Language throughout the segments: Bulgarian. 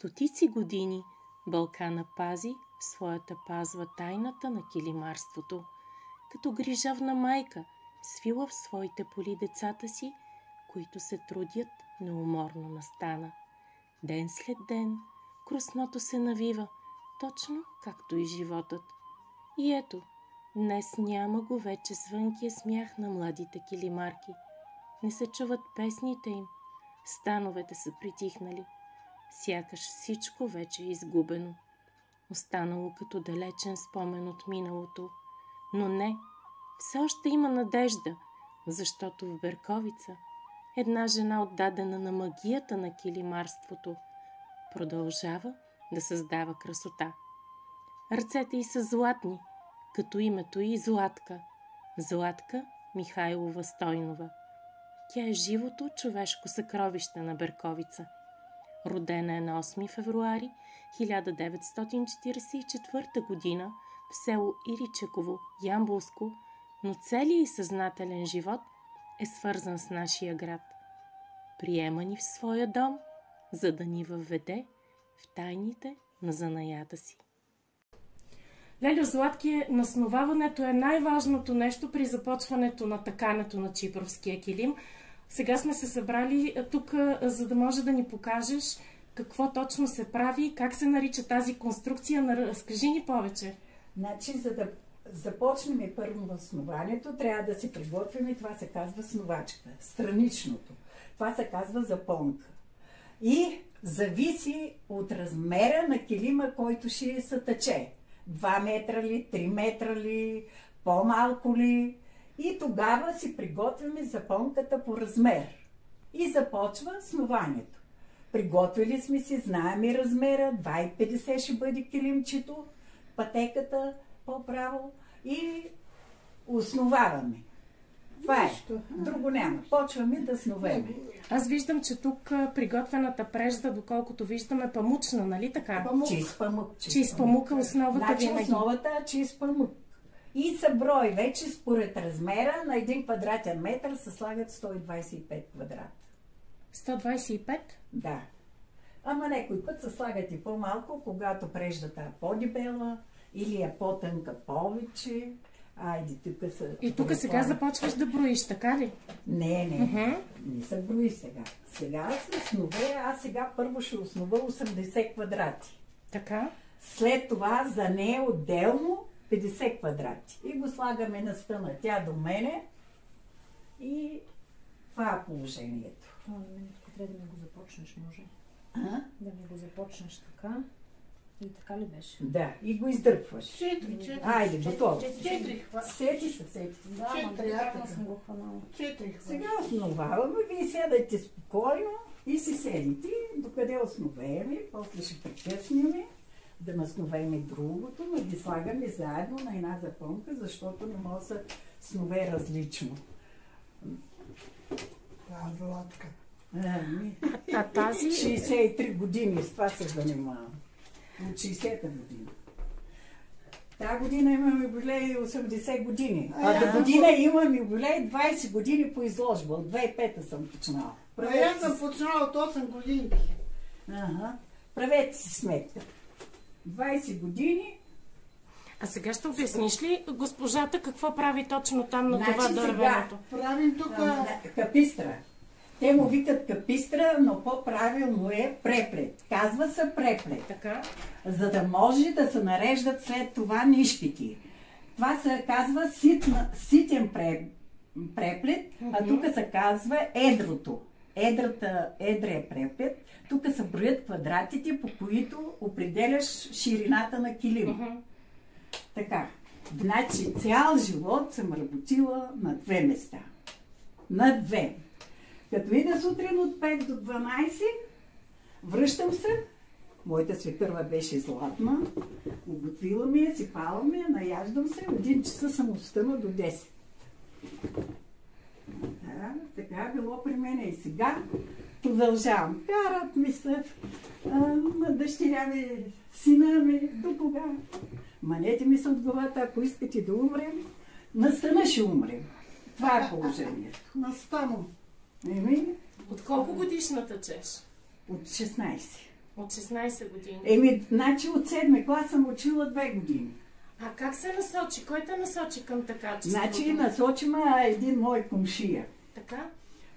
Стотици години Балкана пази в своята пазва тайната на килимарството, като грижавна майка свила в своите поли децата си, които се трудят неуморно на стана. Ден след ден кросното се навива, точно както и животът. И ето, днес няма го вече звънкия смях на младите килимарки. Не се чуват песните им, становете са притихнали. Сякаш всичко вече е изгубено, останало като далечен спомен от миналото. Но не, все още има надежда, защото в Берковица една жена, отдадена на магията на килимарството, продължава да създава красота. Ръцете й са златни, като името й Златка. Златка Михайлова Стойнова. Тя е живото човешко съкровище на Берковица. Родена е на 8 февруари 1944 година в село Иричаково, Ямболско, но целият й съзнателен живот е свързан с нашия град. Приема ни в своя дом, за да ни въведе в тайните на занаята си. Лелю Златки, насноваването е най-важното нещо при започването на такането на Чипровския килим. Сега сме се събрали тук, за да може да ни покажеш какво точно се прави, как се нарича тази конструкция. Разкажи ни повече. Значи, за да започнем първо в снованието, трябва да си приготвим и това се казва сновачка, страничното. Това се казва запонка. И зависи от размера на килима, който ще се тъче. 2 метра ли, 3 метра ли, по-малко ли. И тогава си приготвяме запонката по размер. И започва снованието. Приготвили сме си, знаем и размера, 2,50 ще бъде килимчето, пътеката по-право и основаваме. Това е. Друго няма. Почваме да сновеме. Аз виждам, че тук приготвената прежда, доколкото виждаме, памучна, нали така? Чист памук. Чист памук, основата значи, винаги. Основата е чист памук. И се брой вече според размера на 1 квадратен метър се слагат 125 квадрата. 125? Да. Ама някой път се слагат и по-малко, когато преждата е по-дебела или е по-тънка повече. Айде, тук са... И тук сега започваш да броиш, така ли? Не. Не се брои сега. Сега се снове, аз сега първо ще основа 80 квадрати. Така. След това за нея отделно 50 квадрати. И го слагаме на стъна, тя до мене. И това е положението. Трябва да ми го започнеш, може. Да ми го започнеш така. И така ли беше? Да, и го издърпваш. 4. Айде, готово. 4. Сети се. Да, ама приятно съм го хванала. 4. Сега основаваме, вие сядайте спокойно и си седите, докъде основеме, после ще прекъснеме, да насновеме другото, но ги слагаме заедно на една запонка, защото не може да се снове различно. Златка. А тази... 63 години с това се занимавам. От 60-та година. Тази година имаме юбилей 80 години. А до година имам юбилей 20 години по изложба. От 2005-та съм починала. Аз съм починала от 8 години. Правете си сметка. 20 години. А сега ще обясниш ли госпожата какво прави точно там на това дървеното? Правим тук... Капистра. Те му викат капистра, но по-правилно е преплет. Казва се преплет. Така. За да може да се нареждат след това нишките. Това се казва ситен преплет, а тук се казва едрото. Едрия преплет. Тук се броят квадратите, по които определяш ширината на килима. Така. Значи цял живот съм работила на 2 места. На 2. Като видя сутрин от 5 до 12, връщам се. Моята свекърва беше златна. Уготвила ми я, сипала ми я, наяждам се. 1 часа съм остана до 10. Да, така било при мен и сега. Продължавам. Карат ми се на дъщеря ми, сина ми, до кога? Манете ми се от главата, ако искате да умрем, на стана ще умрем. Това е положението. На стана. От колко годишна тъчеш? От 16. От 16 години. Значи от 7 клас съм учила 2 години. А как се насочи? Кой те насочи към така чувството? Значи насочи ме един мой комшия. Така?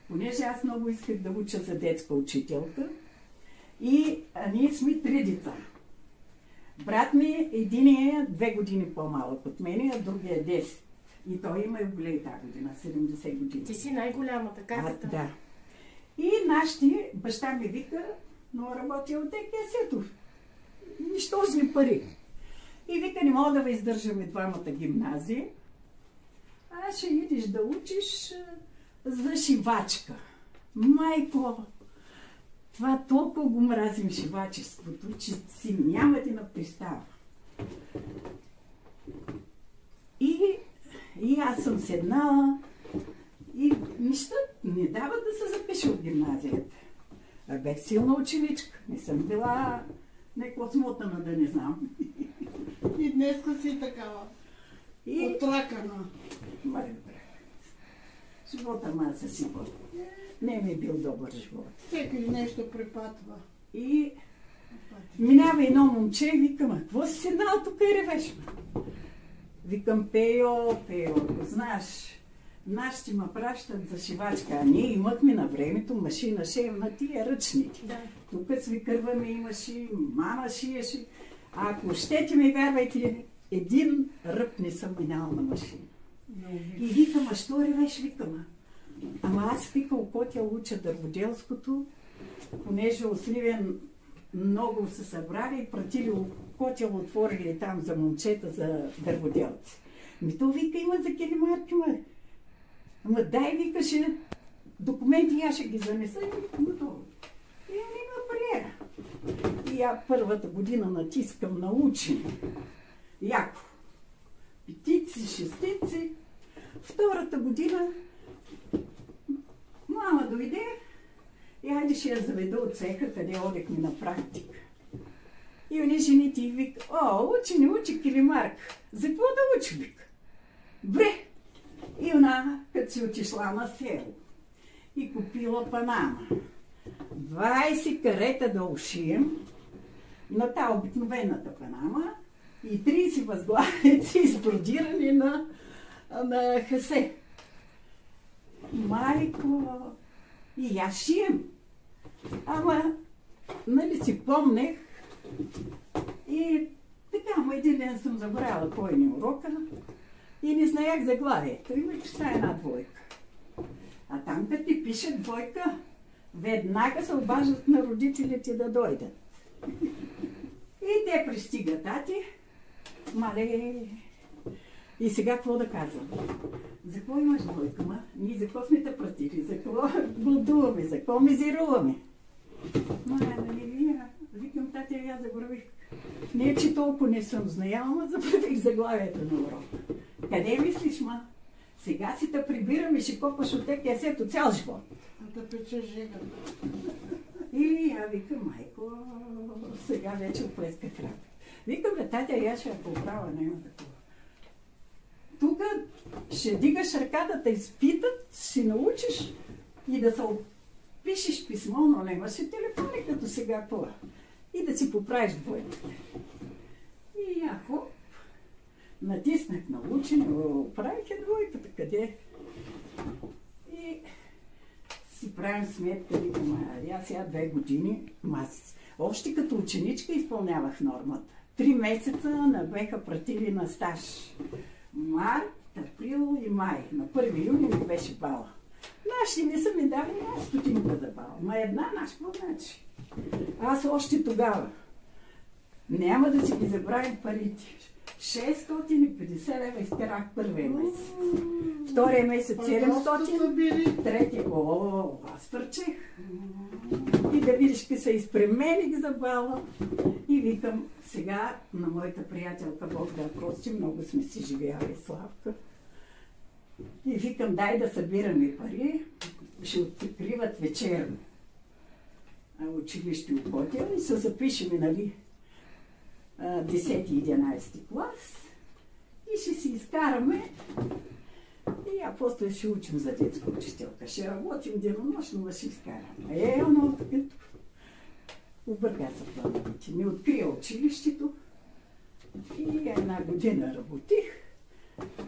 Понеже аз много исках да уча за детска учителка и ние сме 3 деца. Брат ми, един е 2 години по-малък от мен, а другия е 10. И той има юбилей тази година, 70 години. Ти си най-голямата, как така? Да. И баща ми вика, но работи от ЕКС-то. Нищожни пари. И вика, не мога да ви издържаме двамата гимназии. А ще идиш да учиш за шивачка. Майко, това толкова го мразим шивачеството, че си нямате на представа. И аз съм седнала и нищо не дава да се запиша от гимназията. А бех силна ученичка. Не съм била някаква смотана, да не знам. И днеска си такава. Отракана. Живота ма се сипа. Не ми е бил добър живот. Всеки нещо препатва. И минава едно момче и викам, какво си седнала тук и ревеш? Викам, Пейо, ако знаеш, нашите ме пращат за шивачка, а ние имахме на времето машина шевна тия ръчники. Да. Тук свикърваме имаше, мама шиеше. А ако щете ми вярвайте, един ръб не съм минала на машина. И викам, а що ревеш, викам? Ама аз викал, котя уча дърводелското, понеже от Сливен много се събрали и пратили котел отворили там за момчета, за дърводелци. То вика, има за келимарки, ама дай, викаше, документи аз ще ги занеса и викам, готово. И не ме приема. И я първата година натискам на учене. Яко. Петици, шестици. Втората година мама дойде и айде ще я заведа от цеха, къде одехме на практика. И они жените и вика, не учи килимарка. За какво да учи, вика? Бре! И она, като си отишла на село и купила панама. 20 карета да ушием на та обикновената панама и 30 възглавници избродирани на хасе. Майко, и аз шием. Ама, нали си помнех и така, един ден съм забравила кой ни урока и не знаех заглавието. Има писа една двойка. А там като ти пише двойка, веднага се обаждат на родителите да дойдат. И те пристигат, тати, мале. И сега какво да казвам? За какво имаш двойка, ма? Ние за какво сме те пратили? За какво гладуваме? За какво мизируваме? Викам, тати, аз забравих. Не, че толкова не съм знаела, ама забравих заглавието на урока. Къде мислиш, ма? Сега си те прибираме, ще копаш от ЕКС-то цял живот. А да печеш жега. И я викам, майко, сега вече оплесках работа. Викам, татя, я ще я поправя, няма такова. Тук ще дигаш ръката, да изпитат, ще научиш и да се пишеш писмо, но нямаше телефони като сега това. И да си поправиш двойката. И яко натиснах на учене, оправих двойката, къде? И си правим сметка, викам, аз сега 2 години, още като ученичка изпълнявах нормата. 3 месеца не беха пратили на стаж. Март, април и май. На 1 юни ми беше бала. Наши не са ми дали една стотинка за бала. Ма една наш, какво значи? Аз още тогава няма да си ги забравим парите. 650 лева изкарах първия месец. Втория месец 700. Третия, аз пърчех. И да видиш, къде се изпремених за бала. И викам, сега на моята приятелка, Бог да прости, много сме си живяли, Славка. И викам, дай да събираме пари, ще откриват вечерно училище Окотел и се запишеме, нали, 10-11 клас и ще си изкараме и после ще учим за детска учителка. Ще работим денонощно, но ще изкараме. Но като Обърга се плановете. Ми открия училището и една година работих.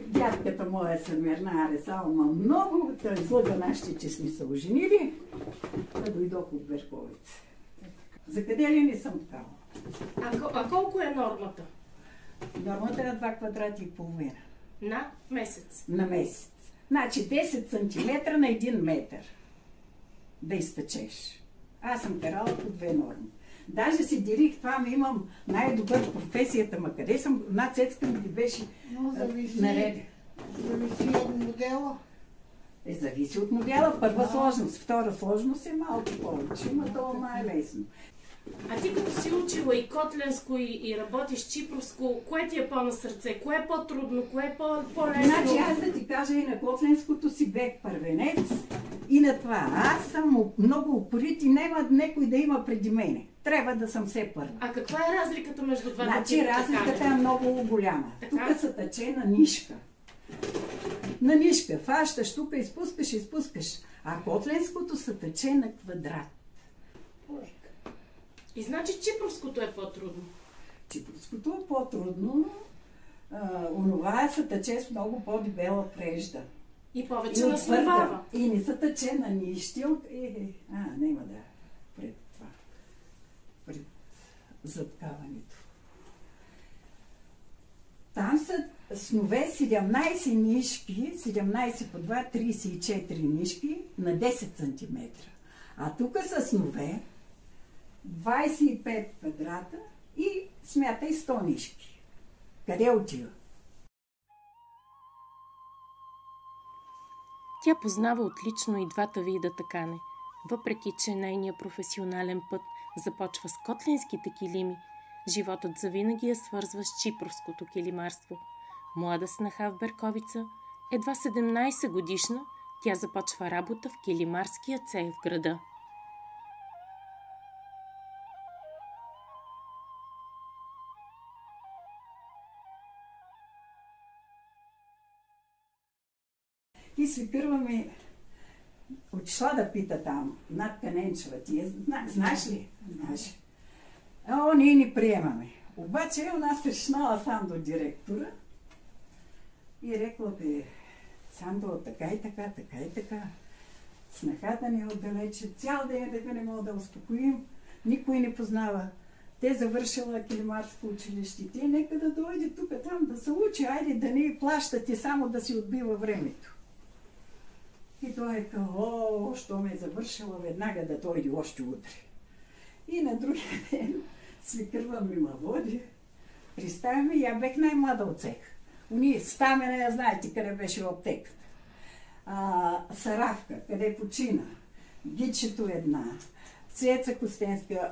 Дядката моя се мерна ресалма много, да излъга нашите, че сме се оженили, да дойдох от Берковица. За къде ли не съм такава? А колко е нормата? Нормата е 2 квадрата и половина. На месец? На месец. Значи 10 см на 1 метър да изтъчеш. Аз съм карала по 2 норми. Даже си дирих това, ми имам най-добър професията, ма къде съм, една цецка ми беше наред. Зависи от модела. Зависи от модела. Първа сложност, втора сложност е малко повече, но това е лесно. А ти като си учила и котленско и работиш чипровско, кое ти е по-на сърце? Кое е по-трудно? Кое е по-лесно? Значи аз да ти кажа, и на котленското си бех първенец, и на това. Аз съм много упорит и няма някой да има преди мене. Трябва да съм все първа. А каква е разликата между двата? Значи разликата е много голяма. Така? Тук се тъче на нишка. На нишка. Фащаш тук, изпускаш. А котленското се тъче на квадрат. И значи чипровското е по-трудно? Чипровското е по-трудно. Онова се тъче с много по-дебела прежда. И повече насловава. И не се тъче на нищил. Няма да пред това. Пред заткаването. Там са снове 17 нишки, 17 по 2, 34 нишки на 10 см. А тук са снове 25 квадрата и смятай 100 нишки. Къде отива? Тя познава отлично и двата вида такане, въпреки че нейният професионален път започва с котлинските килими. Животът завинаги я свързва с чипровското килимарство. Млада снаха в Берковица, едва 17 годишна, тя започва работа в килимарския цех в града. И свекърва ми отишла да пита там, Натка Ненчева, ти знаеш ли? Знаеш. Ние ни приемаме. Обаче у нас пришнала сам до директора и рекла бе, Сандо, така и така, така и така. Снахата ни отдалече, цял ден дека не мога да успокоим, никой не познава. Те завършила килимарско училище. Те нека да дойде тук, там да се учи, айде да не плащате, само да си отбива времето. И той е казал, що ме е завършила, веднага да дойде още утре. И на другия ден свекърва ми ма води. Представяме, я бех най-млада от цех. Уни стамена, я знаете къде беше аптеката. Саравка, къде почина. Гичето една. Цеца Костенска.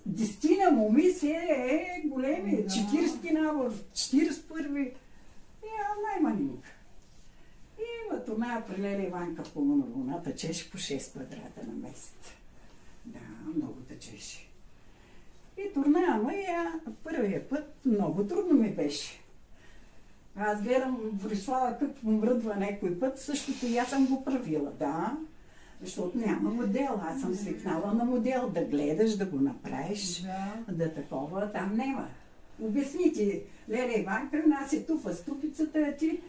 10 моми се големи. 40 набор, 41. Най-малинка. И от она прилеля Иванка по луна, тъчеше по 6 квадрата на месец. Да, много тъчеше. И турнава я първия път много трудно ми беше. Аз гледам Борислава как помръдва някой път, същото и аз съм го правила, да. Защото няма модел. Аз съм свикнала на модел, да гледаш, да го направиш, да такова, там няма. Обясни ти, Леля Иванка, нас е туфа ступицата, а ти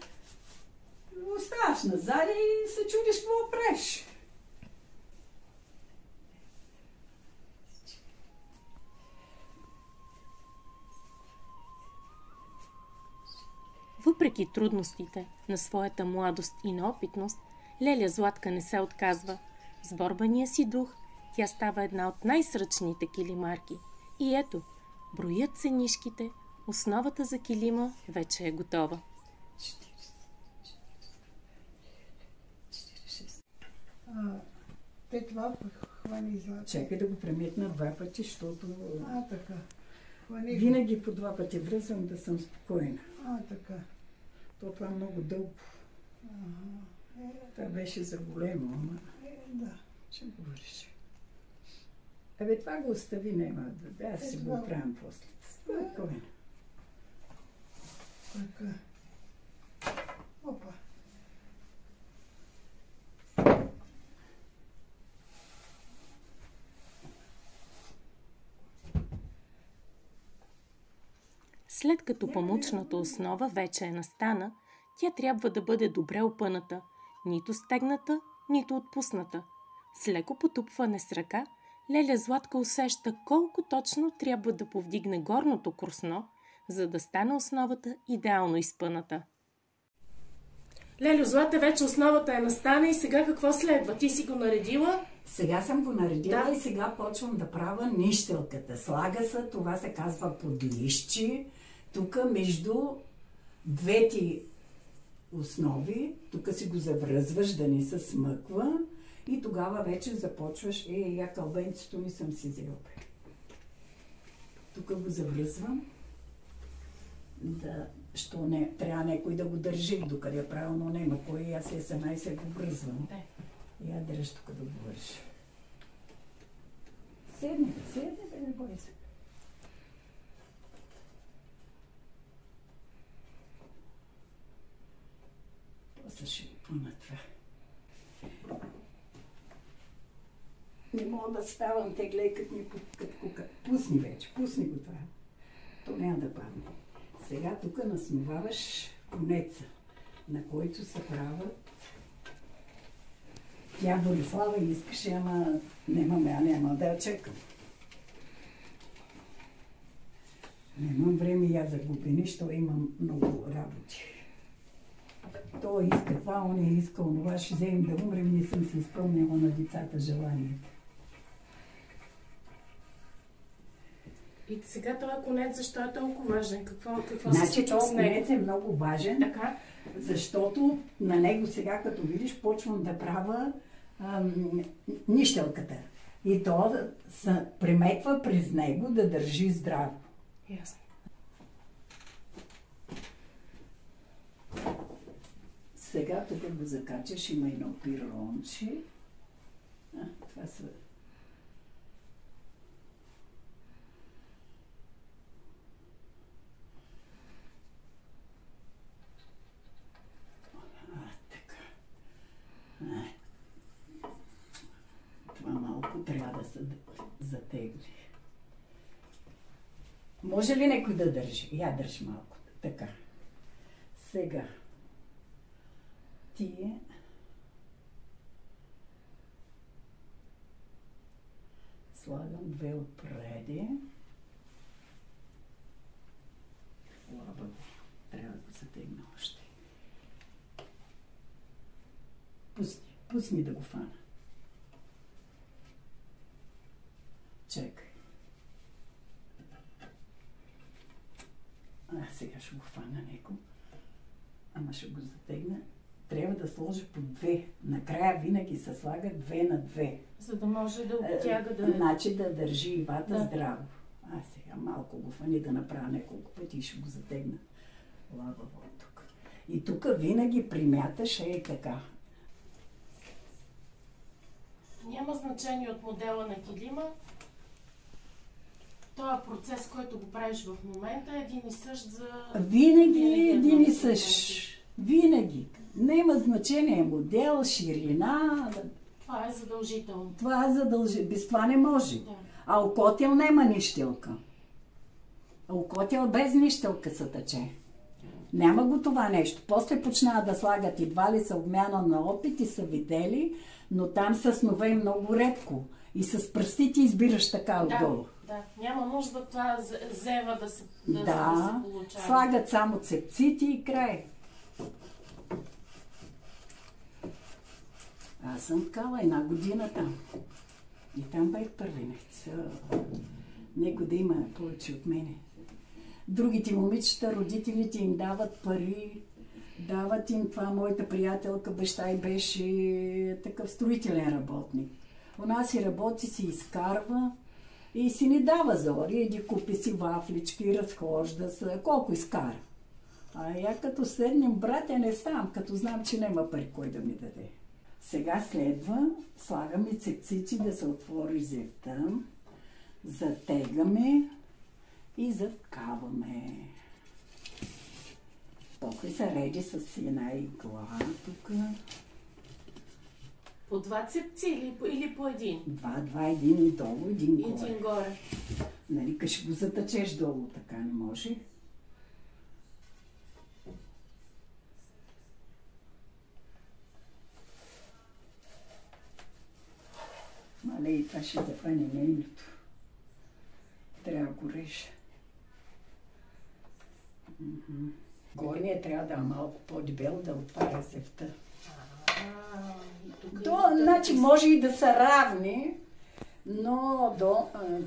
оставаш назад и се чудиш какво правиш. Въпреки трудностите на своята младост и неопитност, Леля Златка не се отказва. С борбания си дух тя става една от най-сръчните килимарки. И ето, броят се нишките, основата за килима вече е готова. Те това хвани Златка. Чакай да го преметна 2 пъти, защото Така. Хвани винаги по 2 пъти връзвам да съм спокойна. Така. Това е много дълго. Това беше за големо, ама Да. ще говориш. Това го остави, няма да. Аз си го оправям после. Спокойно. Така. Опа. След като памучната основа вече е настана, тя трябва да бъде добре опъната, нито стегната, нито отпусната. С леко потупване с ръка, леля Златка усеща колко точно трябва да повдигне горното курсно, за да стане основата идеално изпъната. Лелю, Злата, вече основата е настана и сега какво следва? Ти си го наредила? Сега съм го наредила и сега почвам да правя нищелката. Слага се, това се казва подлищче. Тук между двете основи, тук си го завръзваш да не се смъква и тогава вече започваш. Я кълбенцето ми съм си взела. Тук го завръзвам. Що не, трябва някой да го държи, докъде правилно няма кой, аз сама и се го връзвам. Я дръж тук да го върши. Седни, не бой се. После ще го пъна това. Не мога да ставам, те гледай като ми кука. Пусни вече, пусни го това. То няма да падне. Сега тук насноваваш конеца, на който се правят. Тя Борислава искаше, ама няма да я чекам. Нямам време я загубени, защото имам много работи. Той иска това, он е искал това, ще вземем да умрем, не съм си изпълнила на децата желанието. И сега този конец, защо е толкова важен? Какво значи, този конец е много важен, така? Защото на него сега, като видиш, почвам да правя нищелката. И то се приметва през него да държи здраво. Ясно. Сега тук го закачаш, има едно пиронче. Това са... Това малко трябва да се затегли. Може ли някой да държи? Я държи малко. Така. Сега. Ти слагам две отпреди. Лаба. Трябва да го затегна още. Пусни да го фана. Чекай. Сега ще го фана неко. Ама ще го затегна. Трябва да сложи по две. Накрая винаги се слага 2 на 2. За да може да обтяга да... Значи да държи ивата здраво. Сега малко го фани да направя няколко пъти и ще го затегна. Лабаво тук. И тук винаги примяташ така. Няма значение от модела на килима. Този процес, който го правиш в момента, е един и същ за... Винаги е един и същ. Винаги. Няма значение модел, ширина. Това е задължително. Това е задължително. Без това не може. Да. А окотел няма нищелка. Окотел без нищелка се тъче. Няма го това нещо. После почнава да слагат едва ли са обмяна на опит и са видели, но там с нове много редко. И с пръстите избираш така отдолу. Да, няма нужда това зева да се получава. Слагат само цепците и край. Аз съм ткала 1 година там. И там бях първенец. Некой да има повече от мене. Другите момичета, родителите им дават пари, дават им това. Моята приятелка, баща й беше такъв строителен работник. У нас си работи, си изкарва и си ни дава зори, иди купи си вафлички, разхожда се, колко изкара. А я като седнем, братя, не ставам, като знам, че няма пари кой да ми даде. Сега следва, слагаме цепцици да се отвори зевта, затегаме и заткаваме. После се реди с една игла тук. По 2 цепци или по един? 2, един и долу, един горе. Един горе. Нали, ще го затъчеш долу, така не може. Але и това ще запане нейното. Трябва да го режа. Горният трябва да е малко по-дебел, да отваря зевта. Значи може и да са равни, но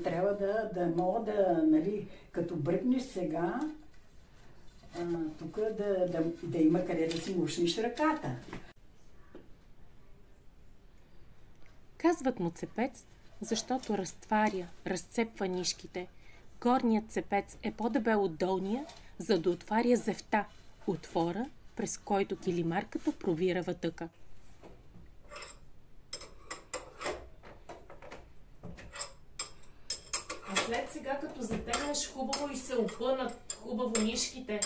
трябва да мога да, нали, като бръкнеш сега, тук да има къде да си мушнеш ръката. Казват му цепец, защото разтваря, разцепва нишките. Горният цепец е по-дебел от долния, за да отваря зевта, отвора, през който килимарката провира вътъка. А след сега, като затегнеш хубаво и се опънат хубаво нишките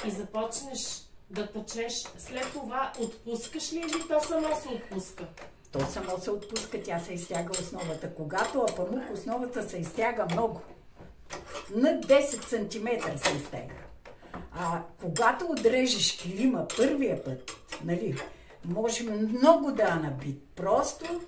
и започнеш да тъчеш, след това отпускаш ли или то само се отпуска? То само се отпуска, тя се изтяга основата. Когато памук основата се изтяга много, над 10 см се изтяга. А когато отрежеш килима първия път, нали, може много да набит. Просто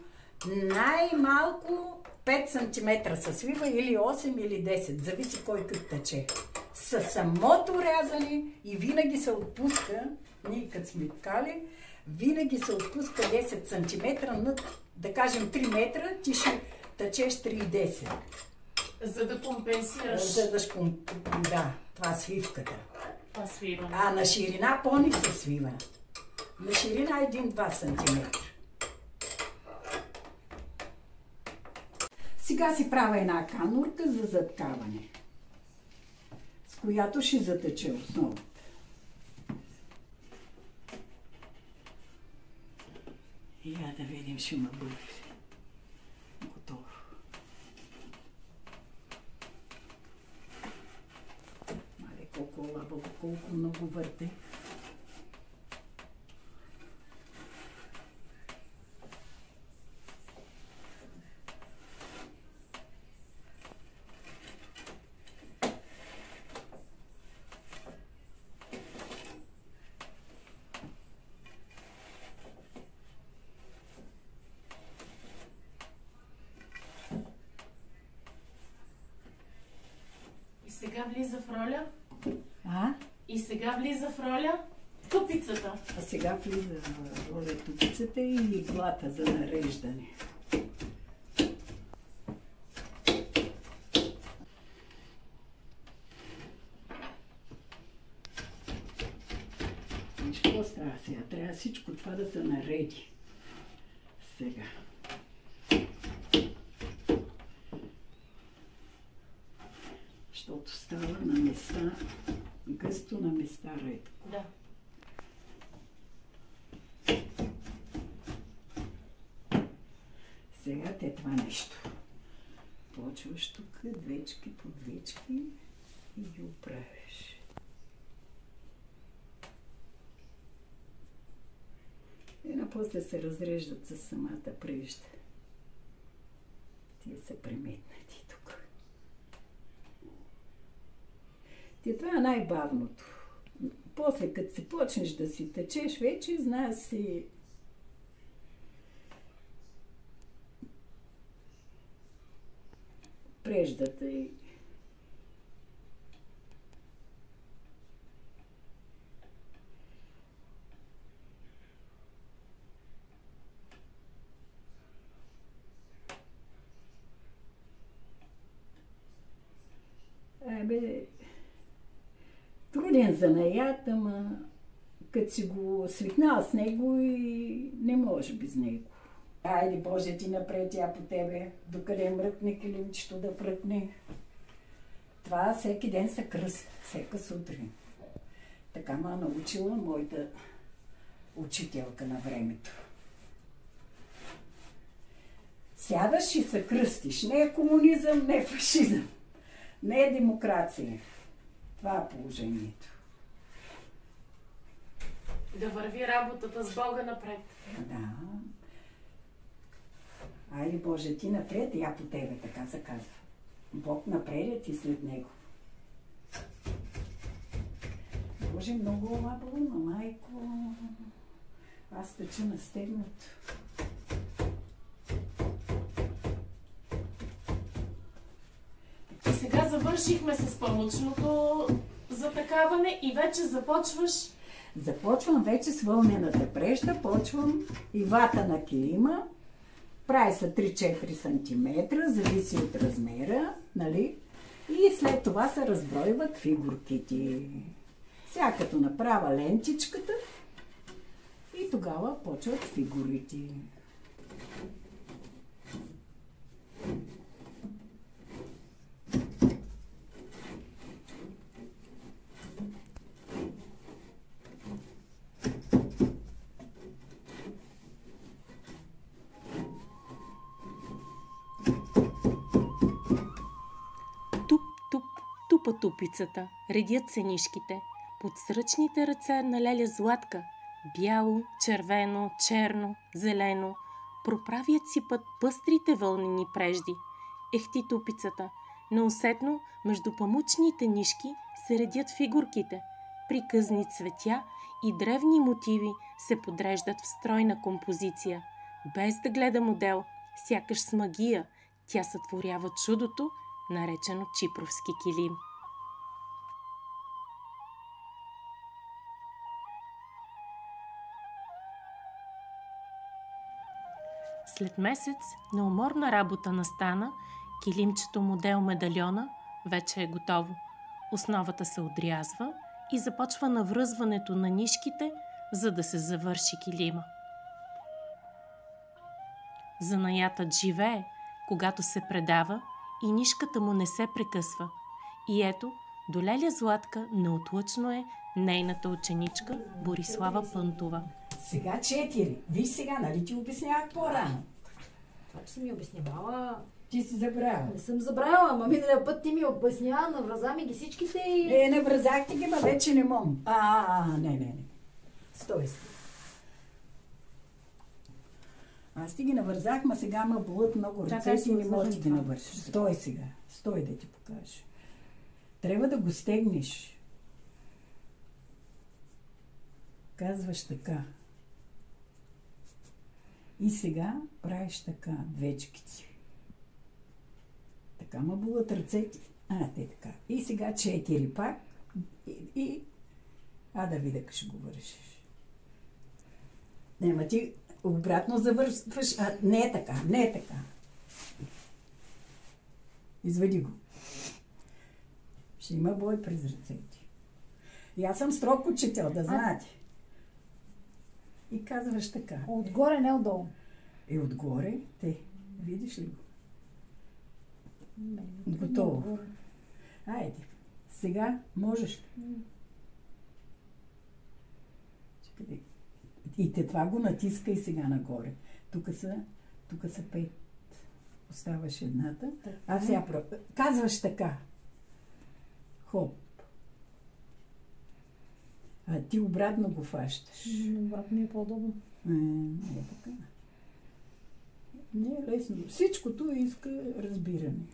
най-малко 5 см се свива или 8 или 10, зависи кой как тъче. Със самото рязане и винаги се отпуска, ние като сме ткали, винаги се отпуска 10 см над, да кажем 3 метра, ти ще тъчеш 3,10. За да компенсираш. Да, това свивката. Това свива. А на ширина по-ни се свива. На ширина 1-2 см. Сега си правя една канурка за заткаване, с която ще затъча основата. И да видим, ще ме бъде готово. Мале, колко лабаво, колко много върте. Сега влиза в роля. И сега влиза в роля тупицата. А сега влиза в роля тупицата и иглата за нареждане. Виж какво става сега? Трябва всичко това да се нареди. Сега. Защото става на места, гъсто на места редко. Да. Сега те това нещо. Почваш тук двечки по двечки и ги оправиш. И напосле се разреждат със самата прежда. Тия са приметнати тук. Това е най-бавното. После, като си почнеш да си течеш, вече знаеш си преждата и труден занаят, ама като си го свикнал с него и не може без него. Айде, Боже, ти напред, я по тебе, докъде мръкне килимчето да пръкне. Това всеки ден се кръст, всека сутрин. Така ма научила моята учителка на времето. Сядаш и се кръстиш. Не е комунизъм, не е фашизъм, не е демокрация. Това е положението. Да върви работата с Бога напред. Да. Айде, Боже, ти напред, я по тебе, така се казва. Бог напред и след него. Боже, много лабаво, но майко, аз тъча настегнато. Свършихме с помощното затъкаване и вече започваш. Започвам вече с вълнената преща, почвам и вата на килима. Прави се 3-4 см, зависи от размера, нали? И след това се разбройват фигурките. Сега като направя лентичката и тогава почват фигурите. Тупа тупицата, редят се нишките. Под сръчните ръце на леля Златка, бяло, червено, черно, зелено, проправят си път пъстрите вълнени прежди. Ехти тупицата, неусетно между памучните нишки се редят фигурките. Приказни цветя и древни мотиви се подреждат в стройна композиция. Без да гледа модел, сякаш с магия, тя сътворява чудото, наречено чипровски килим. След месец неуморна работа настана, килимчето модел медальона вече е готово. Основата се отрязва и започва навръзването на нишките, за да се завърши килима. Занаятът живее, когато се предава и нишката му не се прекъсва. И ето, до леля Златка неотлъчно е нейната ученичка Борислава Пънтова. Сега 4. Виж сега, нали ти обяснявах по-рано? Това, че си ми обяснявала... Ти си забравила. Не съм забравила, ама миналия път ти ми обяснява, навръза ми ги всичките и... Навръзахте ги, ма вече не мога. Не. Стой. Аз ти ги навързах, ма сега ма болят много ръцете и не можеш да ги навършиш. Стой сега. Стой да ти покажа. Трябва да го стегнеш. Казваш така. И сега правиш така, двечките. Така ма болят ръцете. Те така. И сега 4 пак. Да видя как ще го вършиш. Нема ти обратно завършваш. Не е така. Извади го. Ще има бой през ръцете. И аз съм строг учител, да знаете. И казваш така. Отгоре, не отдолу. Отгоре. Видиш ли го? Готово. Айде. Сега можеш. Чакай. И това го натиска и сега нагоре. Тук са 5. Оставаш едната. Сега казваш така. Хоп. Ти обратно го фащаш. Обратно ми е по-удобно. Не е така. Не е лесно. Всичкото иска разбиране.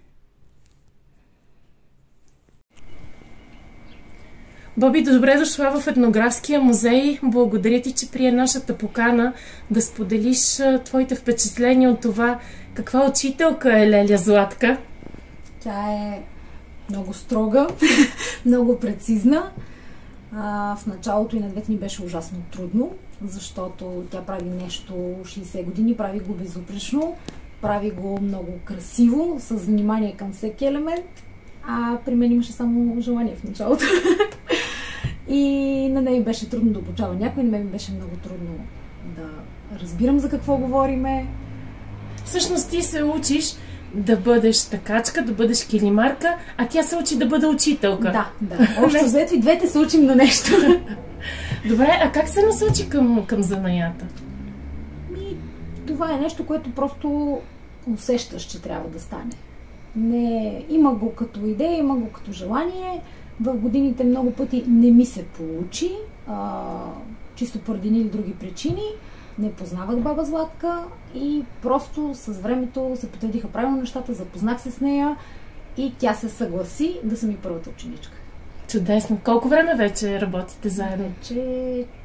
Боби, добре дошла в Етнографския музей. Благодаря ти, че прие нашата покана да споделиш твоите впечатления от това каква учителка е леля Златка. Тя е много строга, много прецизна. В началото и на двете ни беше ужасно трудно, защото тя прави нещо 60 години, прави го безупречно, прави го много красиво, с внимание към всеки елемент, а при мен имаше само желание в началото. И на нея беше трудно да обучава някой, на мен беше много трудно да разбирам за какво говориме. Всъщност ти се учиш да бъдеш такачка, да бъдеш килимарка, а тя се учи да бъде учителка. Да. Общо взето и двете се учим на нещо. Добре, а как се насочи към занаята? Това е нещо, което просто усещаш, че трябва да стане. Има го като идея, има го като желание. В годините много пъти не ми се получи, чисто поради или други причини. Не познавах баба Златка и просто с времето се потвърдиха правилно нещата, запознах се с нея и тя се съгласи да съм и първата ученичка. Чудесно! Колко време вече работите заедно? Вече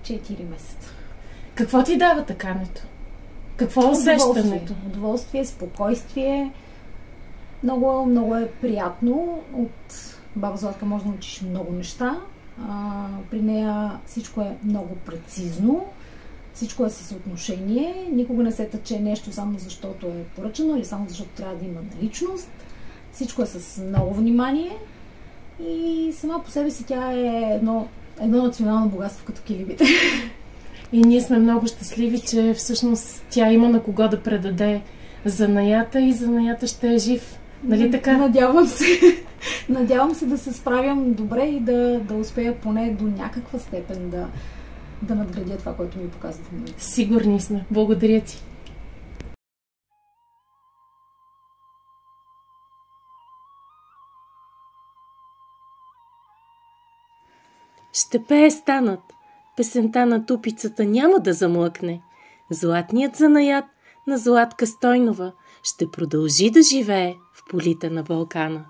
4 месеца. Какво ти дава такането? Какво е усещането? Удоволствие, спокойствие. Много, много е приятно. От баба Златка може да научиш много неща. При нея всичко е много прецизно. Всичко е със съотношение. Никога не се тъче нещо само защото е поръчано или само защото трябва да има наличност. Всичко е с много внимание. И сама по себе си тя е едно национално богатство като килимите. И ние сме много щастливи, че всъщност тя има на кого да предаде занаята и занаята ще е жив. Нали така? Надявам се. Надявам се да се справям добре и да успея поне до някаква степен да надградя това, което ми показва в момента. Сигурни сме. Благодаря ти. Ще пее станът. Песента на тупицата няма да замлъкне. Златният занаят на Златка Стойнова ще продължи да живее в полите на Балкана.